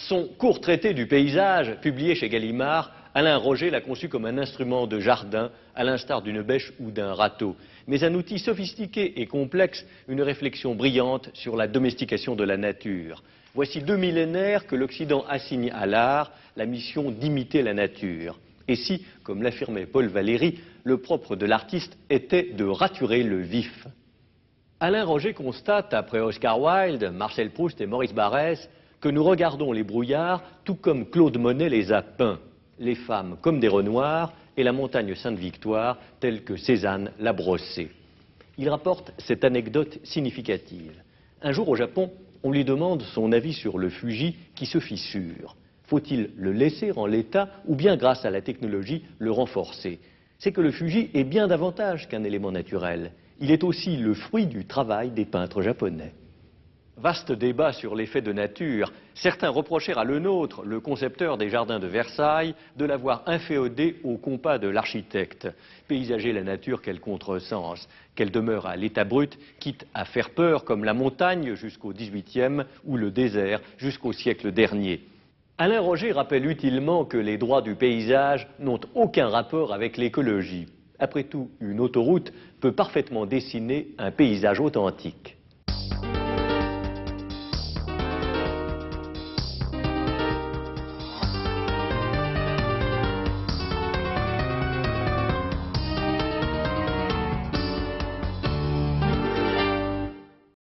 son court traité du paysage, publié chez Gallimard, Alain Roger l'a conçu comme un instrument de jardin, à l'instar d'une bêche ou d'un râteau, mais un outil sophistiqué et complexe, une réflexion brillante sur la domestication de la nature. Voici 2 millénaires que l'Occident assigne à l'art la mission d'imiter la nature. Et si, comme l'affirmait Paul Valéry, le propre de l'artiste était de raturer le vif. Alain Roger constate, après Oscar Wilde, Marcel Proust et Maurice Barrès, que nous regardons les brouillards tout comme Claude Monet les a peints, les femmes comme des renoirs et la montagne Sainte-Victoire telle que Cézanne l'a brossée. Il rapporte cette anecdote significative. Un jour au Japon, on lui demande son avis sur le Fuji qui se fissure. Faut-il le laisser en l'état ou bien, grâce à la technologie, le renforcer? C'est que le Fuji est bien davantage qu'un élément naturel. Il est aussi le fruit du travail des peintres japonais. Vaste débat sur l'effet de nature. Certains reprochèrent à Lenôtre, le concepteur des jardins de Versailles, de l'avoir inféodé au compas de l'architecte. Paysager la nature, quel contresens, qu'elle demeure à l'état brut, quitte à faire peur comme la montagne jusqu'au XVIIIe ou le désert jusqu'au siècle dernier. Alain Roger rappelle utilement que les droits du paysage n'ont aucun rapport avec l'écologie. Après tout, une autoroute peut parfaitement dessiner un paysage authentique.